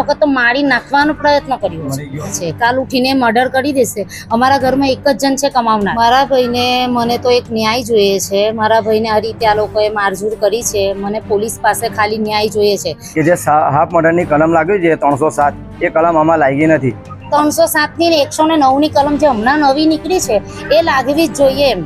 વખત તો મારી નાખવાનો પ્રયત્ન કર્યો છે। કાલ ઉઠીને મર્ડર કરી દેશે। અમારા ઘરમાં એક જ જણ છે કમાવનાર। મારા ભાઈને મને તો એક ન્યાય જોઈએ છે। મારા ભાઈને આ રીતે આ લોકોએ મારઝૂડ કરી છે। મને પોલીસ પાસે ખાલી ન્યાય જોઈએ છે કે જે હાફ મર્ડરની કલમ લાગી છે 307 એ કલમ આમાં લાગી નથી। 307 ની ને 109 ની કલમ જે હમણાં નવી નીકળી છે એ લાગવી જ જોઈએ એમ।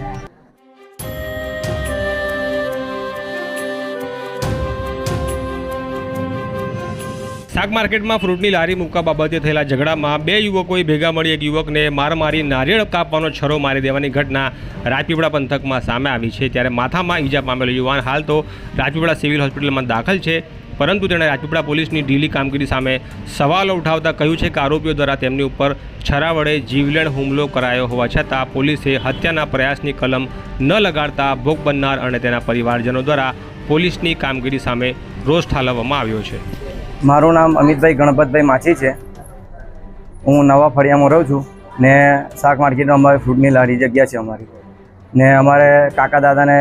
શાક માર્કેટમાં ફ્રૂટની લારી મૂકવા બાબતે થયેલા ઝઘડામાં બે યુવકોએ ભેગા મળી એક યુવકને માર મારી નારિયેળ કાપવાનો છરો મારી દેવાની ઘટના રાજપીપળા પંથકમાં સામે આવી છે। ત્યારે માથામાં ઈજા પામેલો યુવાન હાલ તો રાજપીપળા સિવિલ હોસ્પિટલમાં દાખલ છે, પરંતુ તેણે રાજપીપળા પોલીસની ઢીલી કામગીરી સામે સવાલો ઉઠાવતા કહ્યું છે કે આરોપીઓ દ્વારા તેમની ઉપર છરા વડે જીવલેણ હુમલો કરાયો હોવા છતાં પોલીસે હત્યાના પ્રયાસની કલમ ન લગાડતા ભોગ બનનાર અને તેના પરિવારજનો દ્વારા પોલીસની કામગીરી સામે રોષ ઠાલવવામાં આવ્યો છે। મારું નામ અમિતભાઈ ગણપતભાઈ માછી છે। હું નવા ફળિયામાં રહું છું ને શાક માર્કેટમાં અમારી ફ્રૂટની લારી જગ્યા છે અમારી ને અમારે કાકા દાદાને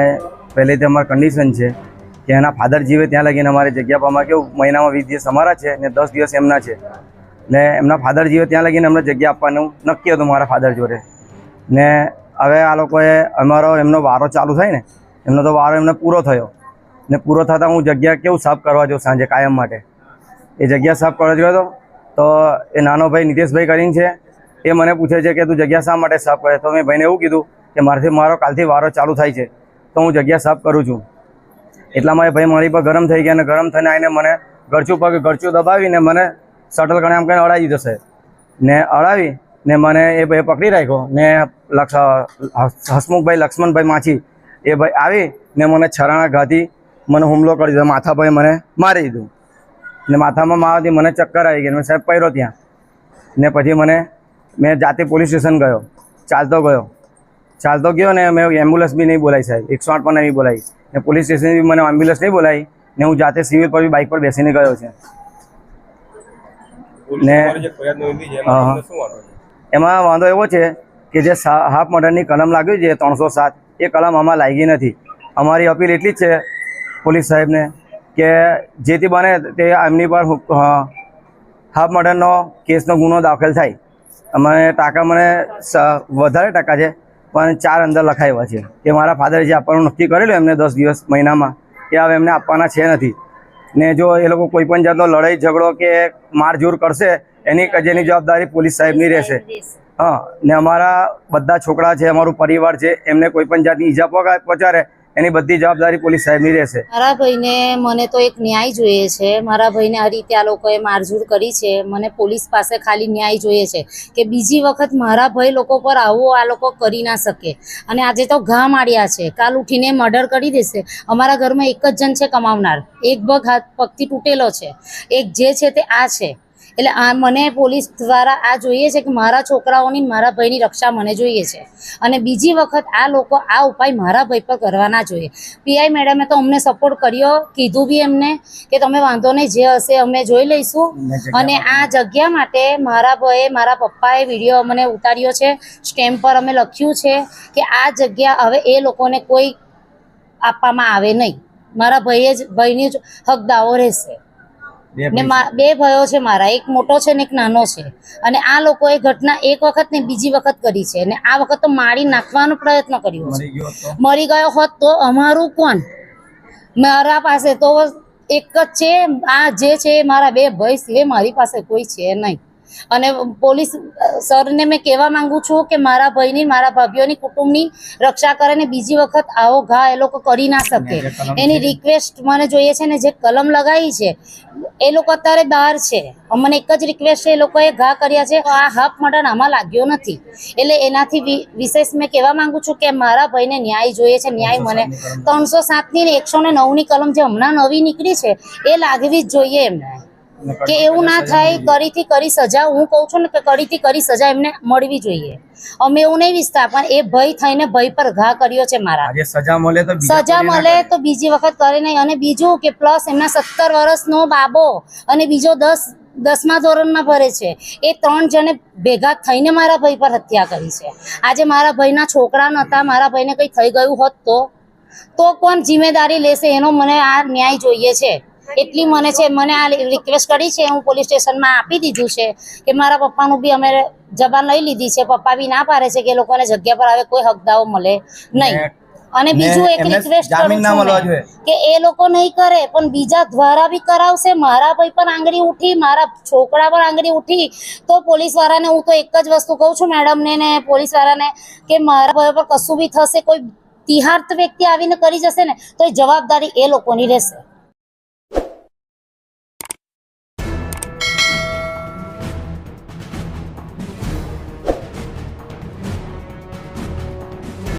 પહેલેથી અમારી કન્ડિશન છે કે એના ફાધર જીવે ત્યાં લગીને અમારી જગ્યા પર અમારે કેવું મહિનામાં 20 દિવસ અમારા છે ને 10 દિવસ એમના છે ને એમના ફાધર જીવે ત્યાં લગીને અમને જગ્યા આપવાનું નક્કી હતું મારા ફાધર જોડે। ને હવે આ લોકોએ એમનો વારો ચાલુ થાય ને એમનો તો વારો એમને પૂરો થયો ને પૂરો થતાં હું જગ્યા કેવું સાફ કરવા જાઉં સાંજે કાયમ માટે એ જગ્યા સાફ કરવા ગયો હતો તો એ નાનો ભાઈ નિતેશભાઈ કરીને છે એ મને પૂછે છે કે તું જગ્યા શા માટે સાફ કરે? તો મેં ભાઈને એવું કીધું કે મારો કાલથી વારો ચાલુ થાય છે તો હું જગ્યા સાફ કરું છું। એટલામાં એ ભાઈ મારી પર ગરમ થઈ ગયા અને ગરમ થઈને આવીને મને ગળચું દબાવીને મને શટલ ગણે આમ કરીને અડાવી દીધો છે ને અડાવી ને મને એ ભાઈ પકડી રાખ્યો ને હસમુખભાઈ લક્ષ્મણભાઈ માછી એ ભાઈ આવી ને મને છરાણા ઘાથી મને હુમલો કરી દીધો। માથા ભાઈ મને મારી દીધું ને માથામાં મારવાથી મને ચક્કર આવી ગયા। મેં સાહેબ પડ્યો ત્યાં ને પછી મેં જાતે પોલીસ સ્ટેશન ગયો, ચાલતો ગયો ને મેં એમ્બ્યુલન્સ બી નહીં બોલાવી સાહેબ, 108 પણ નહીં બોલાવી ને પોલીસ સ્ટેશન બી મને એમ્બ્યુલન્સ નહીં બોલાવી ને હું જાતે સિવિલ પર બી બાઇક પર બેસીને ગયો છે। ને એમાં વાંધો એવો છે કે જે હાફ મર્ડરની કલમ લાગી છે 307 એ કલમ આમાં લાગી નથી। અમારી અપીલ એટલી જ છે પોલીસ સાહેબને કે જેથી બને તે એમની પર હાફ મર્ડરનો કેસનો ગુનો દાખલ થાય। અમે ટાંકા મને વધારે ટકા છે પણ 4 અંદર લખાવ્યા છે કે મારા ફાધરે જે આપવાનું નક્કી કરેલું એમને 10 દિવસ મહિનામાં એ હવે એમને આપવાના છે નથી ને જો એ લોકો કોઈ પણ જાતનો લડાઈ ઝઘડો કે મારઝૂડ કરશે જેની જવાબદારી પોલીસ સાહેબની રહેશે। હા ને અમારા બધા છોકરા છે, અમારું પરિવાર છે, એમને કોઈ પણ જાતની ઈજા પહોંચાડે એની બધી જવાબદારી પોલીસ સાહેબની રહેશે। મારા ભાઈને મને તો એક ન્યાય જોઈએ છે। મારા ભાઈને આ રીતે આ લોકોએ મારઝૂડ કરી છે। મને પોલીસ પાસે ખાલી ન્યાય જોઈએ છે કે બીજી વખત મારા ભાઈ લોકો પર આવું આ લોકો કરી ના શકે। અને આજે તો ઘા માર્યા છે, કાલ ઉઠીને મર્ડર કરી દેશે। અમારા ઘરમાં એક જ જણ છે કમાવનાર, એક પગથી તૂટેલો છે, એક જે છે તે આ છે। એટલે આ મને પોલીસ દ્વારા આ જોઈએ છે કે મારા છોકરાઓની મારા ભાઈની રક્ષા મને જોઈએ છે અને બીજી વખત આ લોકો આ ઉપાય મારા ભાઈ પર કરવા ના જોઈએ। પીઆઈ મેડમે તો અમને સપોર્ટ કર્યો, કીધું બી એમને કે તમે વાંધો નહીં, જે હશે અમે જોઈ લઈશું। અને આ જગ્યા માટે મારા ભાઈએ મારા પપ્પાએ વિડીયો મને ઉતાર્યો છે, સ્ટેમ્પ પર અમે લખ્યું છે કે આ જગ્યા હવે એ લોકોને કોઈ આપવામાં આવે નહીં। મારા ભાઈની જ હક દાવો રહેશે। ને બે ભાઈઓ છે મારા, એક મોટો છે ને એક નાનો છે અને આ લોકોએ ઘટના એક વખત ને બીજી વખત કરી છે ને આ વખત તો મારી નાખવાનો પ્રયત્ન કર્યો છે। મરી ગયો હોત તો અમારું કોણ? મારા પાસે તો એક જ છે, આ જે છે મારા 2 ભાઈ સિવાય મારી પાસે કોઈ છે નહીં। અને પોલીસ સરને મેં કહેવા માંગુ છું કે મારા ભાઈની, મારા ભાભીઓની, કુટુંબની રક્ષા કરે ને બીજી વખત આવો ઘા એ લોકો કરી ના શકે એની રિક્વેસ્ટ મને જોઈએ છે। ને જે કલમ લગાવી છે એ લોકો અત્યારે બહાર છે, મને એક જ રિક્વેસ્ટ છે, એ લોકોએ ઘા કર્યા છે, આ હાફ મર્ડર આમાં લાગ્યો નથી। એટલે એનાથી વિશેષ મેં કહેવા માંગુ છું કે મારા ભાઈને ન્યાય જોઈએ છે। ન્યાય મને 307 ની ને 109 ની કલમ જે હમણાં નવી નીકળી છે એ લાગવી જ જોઈએ એમને કે એવું ના થાય। કરી સજા, હું કહું છું ને કે કરી સજા એમને મળવી જોઈએ। અમે એવું નહીં વિચારતા પણ એ ભય થઈને ભય પર ઘા કર્યો છે મારા। સજા મળે તો બીજી વખત કરે નહીં। અને બીજું કે પ્લસ એમના 17 વર્ષનો બાબો અને બીજો 10મા ધોરણમાં ભરે છે, એ 3 જણે ભેગા થઈને મારા ભાઈ પર હત્યા કરી છે। આજે મારા ભાઈના છોકરા નહોતા, મારા ભાઈને કંઈ થઈ ગયું હોત તો કોણ જિમ્મેદારી લેશે? એનો મને આ ન્યાય જોઈએ છે। એટલી મને છે, મને આ રિક્વેસ્ટ કરી છે, હું પોલીસ સ્ટેશનમાં આપી દીધું છે કે મારા પપ્પાનું બી અમે જબાન લઈ લીધી છે. પપ્પા બી ના પાડે છે કે એ લોકોને જગ્યા પર આવે કોઈ હકદાઓ મળે નહીં. અને બીજું એક રિક્વેસ્ટ કરું છું મેં કે એ લોકો નહીં કરે પણ બીજા દ્વારા બી કરાવશે. મારા ભાઈ પર આંગળી ઉઠી, મારા છોકરા પર આંગળી ઉઠી તો પોલીસ વાળાને હું તો એક જ વસ્તુ કહું છું મેડમને ને પોલીસ વાળાને કે મારા ભાઈ પર કશું બી થશે, કોઈ તિહાર્થ વ્યક્તિ આવીને કરી જશે ને તો એ જવાબદારી એ લોકોની રહેશે.